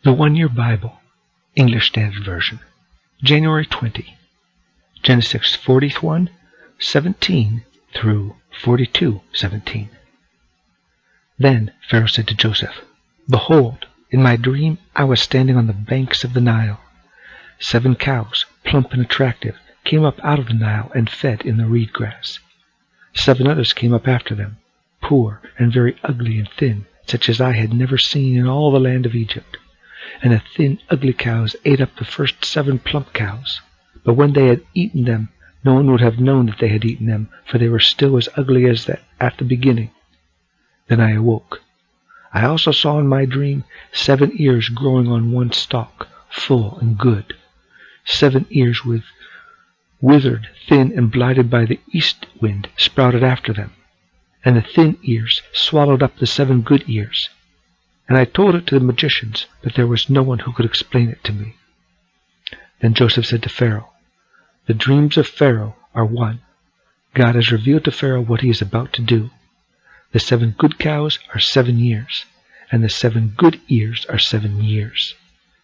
The 1 Year Bible, English Standard Version, January 20, Genesis 41:17 through 42:17. Then Pharaoh said to Joseph, "Behold, in my dream I was standing on the banks of the Nile. 7 cows, plump and attractive, came up out of the Nile and fed in the reed grass. 7 others came up after them, poor and very ugly and thin, such as I had never seen in all the land of Egypt. And the thin, ugly cows ate up the first 7 plump cows. But when they had eaten them, no one would have known that they had eaten them, for they were still as ugly as at the beginning. Then I awoke. I also saw in my dream 7 ears growing on one stalk, full and good. 7 ears withered, thin, and blighted by the east wind sprouted after them. And the thin ears swallowed up the 7 good ears. And I told it to the magicians, but there was no one who could explain it to me." Then Joseph said to Pharaoh, "The dreams of Pharaoh are one. God has revealed to Pharaoh what he is about to do. The 7 good cows are 7 years, and the 7 good ears are 7 years.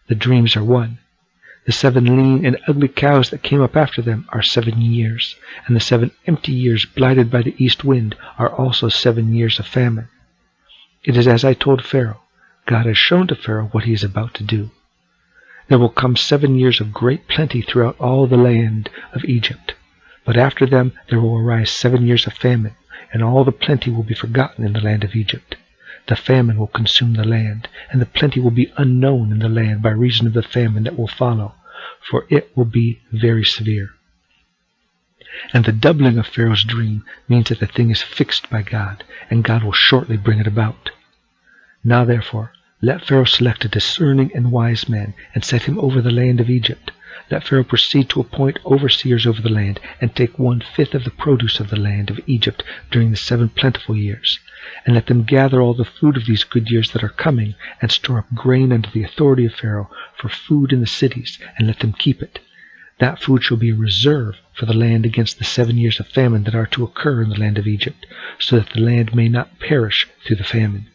The dreams are one. The 7 lean and ugly cows that came up after them are 7 years, and the 7 empty years blighted by the east wind are also 7 years of famine. It is as I told Pharaoh. God has shown to Pharaoh what he is about to do. There will come 7 years of great plenty throughout all the land of Egypt, but after them there will arise 7 years of famine, and all the plenty will be forgotten in the land of Egypt. The famine will consume the land, and the plenty will be unknown in the land by reason of the famine that will follow, for it will be very severe." And the doubling of Pharaoh's dream means that the thing is fixed by God, and God will shortly bring it about. Now therefore, let Pharaoh select a discerning and wise man, and set him over the land of Egypt. Let Pharaoh proceed to appoint overseers over the land, and take 1/5 of the produce of the land of Egypt during the 7 plentiful years. And let them gather all the food of these good years that are coming, and store up grain under the authority of Pharaoh for food in the cities, and let them keep it. That food shall be a reserve for the land against the 7 years of famine that are to occur in the land of Egypt, so that the land may not perish through the famine."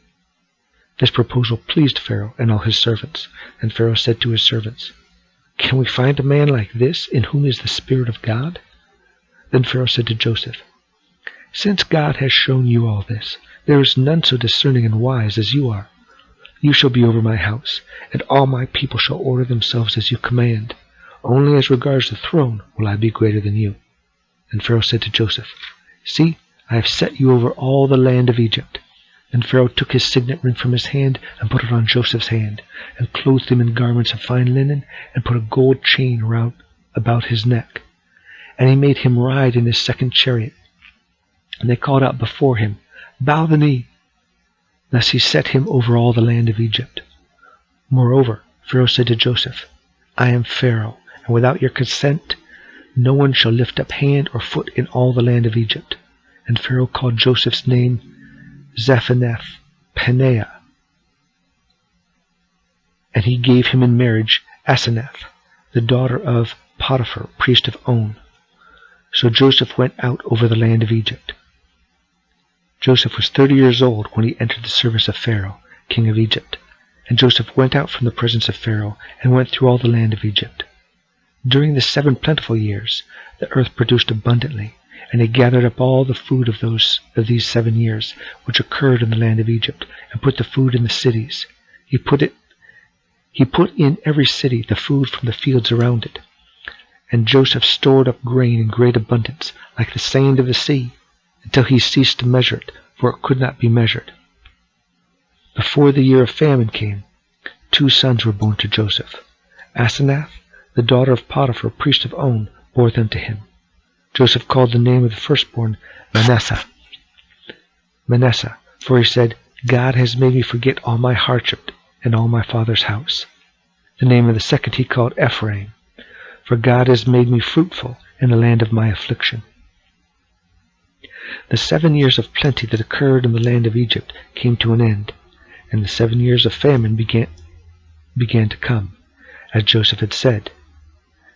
This proposal pleased Pharaoh and all his servants. And Pharaoh said to his servants, "Can we find a man like this in whom is the Spirit of God?" Then Pharaoh said to Joseph, "Since God has shown you all this, there is none so discerning and wise as you are. You shall be over my house, and all my people shall order themselves as you command. Only as regards the throne will I be greater than you." And Pharaoh said to Joseph, "See, I have set you over all the land of Egypt." Then Pharaoh took his signet ring from his hand and put it on Joseph's hand, and clothed him in garments of fine linen, and put a gold chain about his neck. And he made him ride in his 2nd chariot. And they called out before him, "Bow the knee." Thus he set him over all the land of Egypt. Moreover, Pharaoh said to Joseph, "I am Pharaoh, and without your consent no one shall lift up hand or foot in all the land of Egypt." And Pharaoh called Joseph's name Zaphenath-Paneah, and he gave him in marriage Asenath, the daughter of Potiphar, priest of On. So Joseph went out over the land of Egypt. Joseph was 30 years old when he entered the service of Pharaoh, king of Egypt. And Joseph went out from the presence of Pharaoh, and went through all the land of Egypt. During the 7 plentiful years, the earth produced abundantly, and he gathered up all the food of these 7 years, which occurred in the land of Egypt, and put the food in the cities. He put in every city the food from the fields around it. And Joseph stored up grain in great abundance, like the sand of the sea, until he ceased to measure it, for it could not be measured. Before the year of famine came, 2 sons were born to Joseph. Asenath, the daughter of Potiphar, priest of On, bore them to him. Joseph called the name of the firstborn Manasseh, for he said, "God has made me forget all my hardship and all my father's house." The name of the second he called Ephraim, for God has made me fruitful in the land of my affliction. The 7 years of plenty that occurred in the land of Egypt came to an end, and the 7 years of famine began to come, as Joseph had said.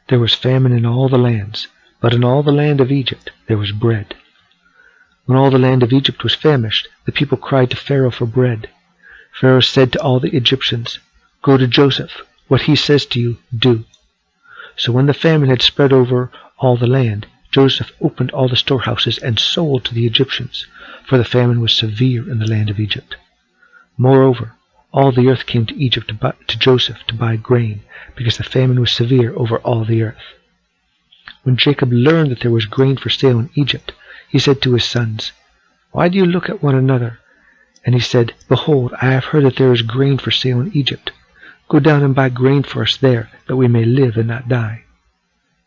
There was famine in all the lands, but in all the land of Egypt there was bread. When all the land of Egypt was famished, the people cried to Pharaoh for bread. Pharaoh said to all the Egyptians, Go to Joseph. What he says to you, do." So when the famine had spread over all the land, Joseph opened all the storehouses and sold to the Egyptians, for the famine was severe in the land of Egypt. Moreover, all the earth came to Egypt to Joseph to buy grain, because the famine was severe over all the earth. When Jacob learned that there was grain for sale in Egypt, he said to his sons, "Why do you look at one another?" And he said, "Behold, I have heard that there is grain for sale in Egypt. Go down and buy grain for us there, that we may live and not die."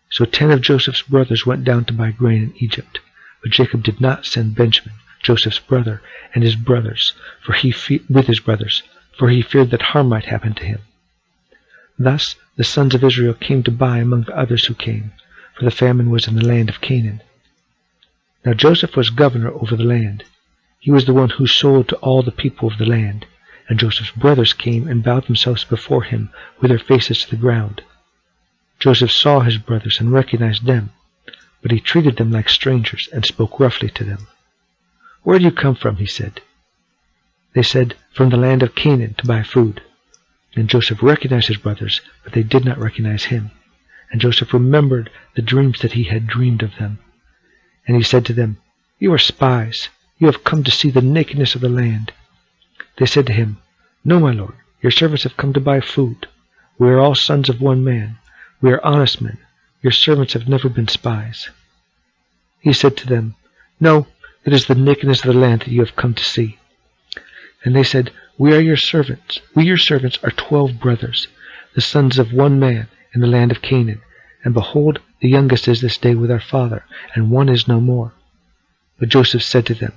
So 10 of Joseph's brothers went down to buy grain in Egypt. But Jacob did not send Benjamin, Joseph's brother, and his brothers, with his brothers, for he feared that harm might happen to him. Thus the sons of Israel came to buy among the others who came, for the famine was in the land of Canaan. Now Joseph was governor over the land. He was the one who sold to all the people of the land, and Joseph's brothers came and bowed themselves before him with their faces to the ground. Joseph saw his brothers and recognized them, but he treated them like strangers and spoke roughly to them. "Where do you come from?" he said. They said, "From the land of Canaan to buy food." And Joseph recognized his brothers, but they did not recognize him. And Joseph remembered the dreams that he had dreamed of them. And he said to them, "You are spies. You have come to see the nakedness of the land." They said to him, "No, my lord, your servants have come to buy food. We are all sons of one man. We are honest men. Your servants have never been spies." He said to them, "No, it is the nakedness of the land that you have come to see." And they said, "We are your servants. We, your servants, are 12 brothers, the sons of one man in the land of Canaan. And behold, the youngest is this day with our father, and one is no more." But Joseph said to them,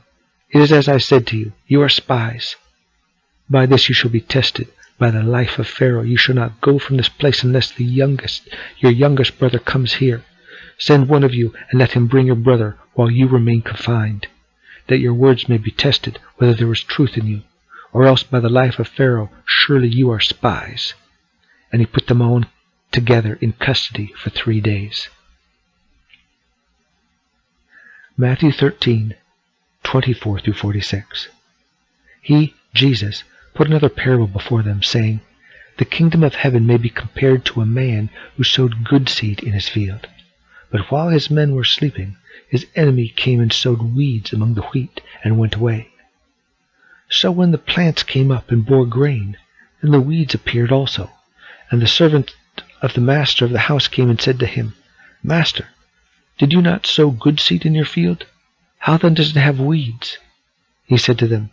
"It is as I said to you, you are spies. By this you shall be tested. By the life of Pharaoh, you shall not go from this place unless your youngest brother comes here. Send one of you, and let him bring your brother while you remain confined, that your words may be tested, whether there is truth in you. Or else by the life of Pharaoh, surely you are spies." And he put them all together in custody for 3 days. Matthew 13:24-46. He, Jesus, put another parable before them, saying, "The kingdom of heaven may be compared to a man who sowed good seed in his field. But while his men were sleeping, his enemy came and sowed weeds among the wheat and went away. So when the plants came up and bore grain, then the weeds appeared also. And the servant of the master of the house came and said to him, 'Master, did you not sow good seed in your field? How then does it have weeds?' He said to them,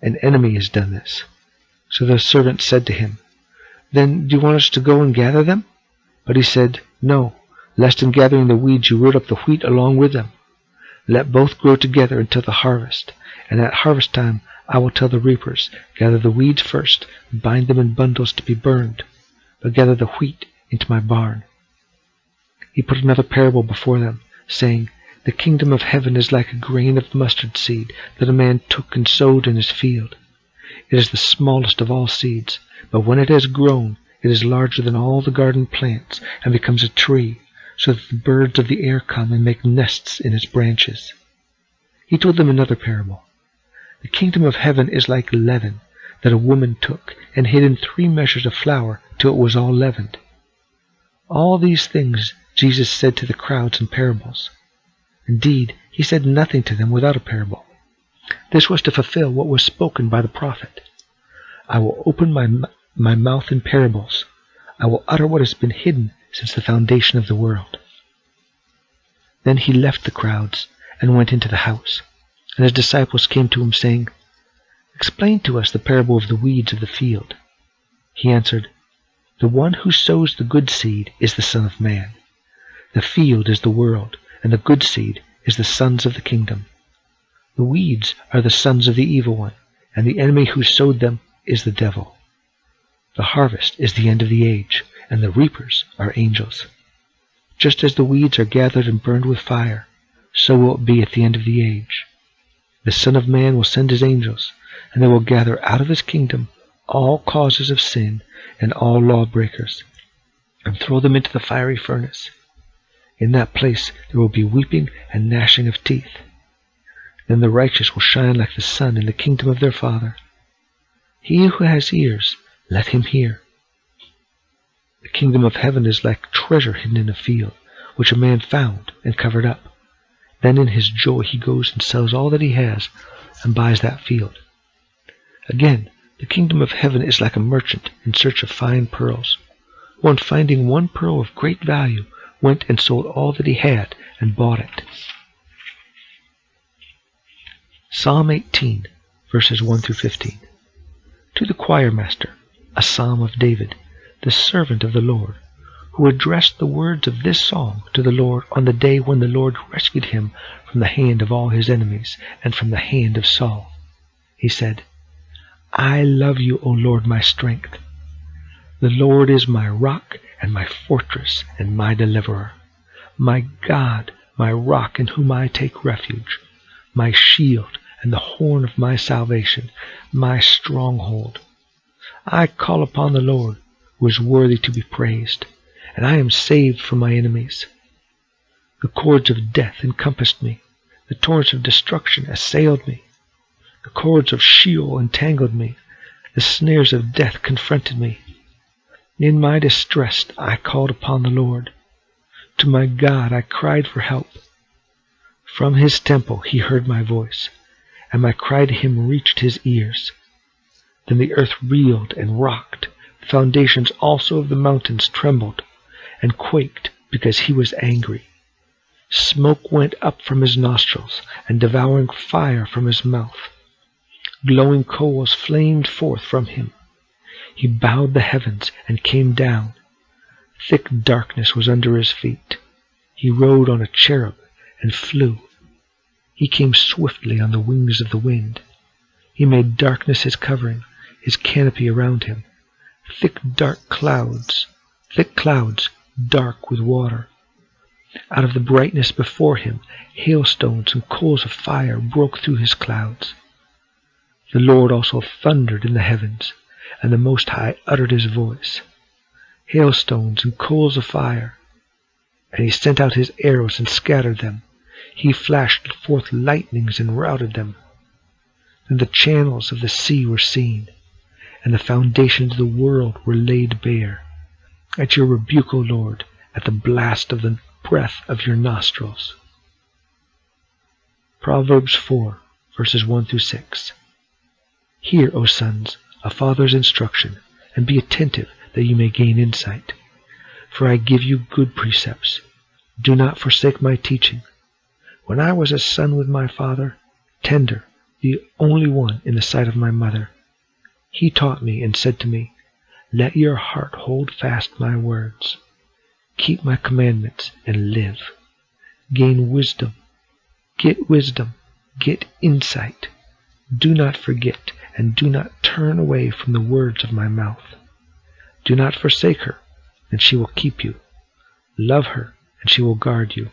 'An enemy has done this.' So the servant said to him, 'Then do you want us to go and gather them?' But he said, 'No, lest in gathering the weeds you root up the wheat along with them. Let both grow together until the harvest. And at harvest time I will tell the reapers, gather the weeds first, and bind them in bundles to be burned, but gather the wheat into my barn.' He put another parable before them, saying, 'The kingdom of heaven is like a grain of mustard seed that a man took and sowed in his field. It is the smallest of all seeds, but when it has grown, it is larger than all the garden plants, and becomes a tree, so that the birds of the air come and make nests in its branches.' He told them another parable. 'The kingdom of heaven is like leaven that a woman took and hid in 3 measures of flour till it was all leavened.' All these things Jesus said to the crowds in parables. Indeed, he said nothing to them without a parable. This was to fulfill what was spoken by the prophet. 'I will open my mouth in parables. I will utter what has been hidden since the foundation of the world.' Then he left the crowds and went into the house. And his disciples came to him, saying, 'Explain to us the parable of the weeds of the field.' He answered, 'The one who sows the good seed is the Son of Man. The field is the world, and the good seed is the sons of the kingdom. The weeds are the sons of the evil one, and the enemy who sowed them is the devil. The harvest is the end of the age, and the reapers are angels. Just as the weeds are gathered and burned with fire, so will it be at the end of the age. The Son of Man will send his angels, and they will gather out of his kingdom all causers of sin and all lawbreakers, and throw them into the fiery furnace. In that place there will be weeping and gnashing of teeth. Then the righteous will shine like the sun in the kingdom of their Father. He who has ears, let him hear.' kingdom of heaven is like treasure hidden in a field, which a man found and covered up. Then in his joy he goes and sells all that he has and buys that field. Again, the kingdom of heaven is like a merchant in search of fine pearls. One finding one pearl of great value went and sold all that he had and bought it. Psalm 18, verses 1 through 15. To the choir master, a psalm of David, the servant of the Lord, who addressed the words of this song to the Lord on the day when the Lord rescued him from the hand of all his enemies and from the hand of Saul. He said, I love you, O Lord, my strength. The Lord is my rock and my fortress and my deliverer, my God, my rock in whom I take refuge, my shield and the horn of my salvation, my stronghold. I call upon the Lord, who is worthy to be praised, and I am saved from my enemies. The cords of death encompassed me, the torrents of destruction assailed me. The cords of Sheol entangled me, the snares of death confronted me. In my distress I called upon the Lord. To my God I cried for help. From his temple he heard my voice, and my cry to him reached his ears. Then the earth reeled and rocked, the foundations also of the mountains trembled and quaked because he was angry. Smoke went up from his nostrils, and devouring fire from his mouth. Glowing coals flamed forth from him. He bowed the heavens and came down. Thick darkness was under his feet. He rode on a cherub and flew. He came swiftly on the wings of the wind. He made darkness his covering, his canopy around him. Thick clouds, dark with water. Out of the brightness before him, hailstones and coals of fire broke through his clouds. The Lord also thundered in the heavens, and the Most High uttered his voice. Hailstones and coals of fire. And he sent out his arrows and scattered them. He flashed forth lightnings and routed them. Then the channels of the sea were seen, and the foundations of the world were laid bare. At your rebuke, O Lord, at the blast of the breath of your nostrils. Proverbs 4, verses 1 through 6. Hear, O sons, a father's instruction, and be attentive that you may gain insight. For I give you good precepts. Do not forsake my teaching. When I was a son with my father, tender, the only one in the sight of my mother, he taught me and said to me, let your heart hold fast my words. Keep my commandments and live. Gain wisdom. Get insight. Do not forget and do not turn away from the words of my mouth. Do not forsake her, and she will keep you. Love her, and she will guard you.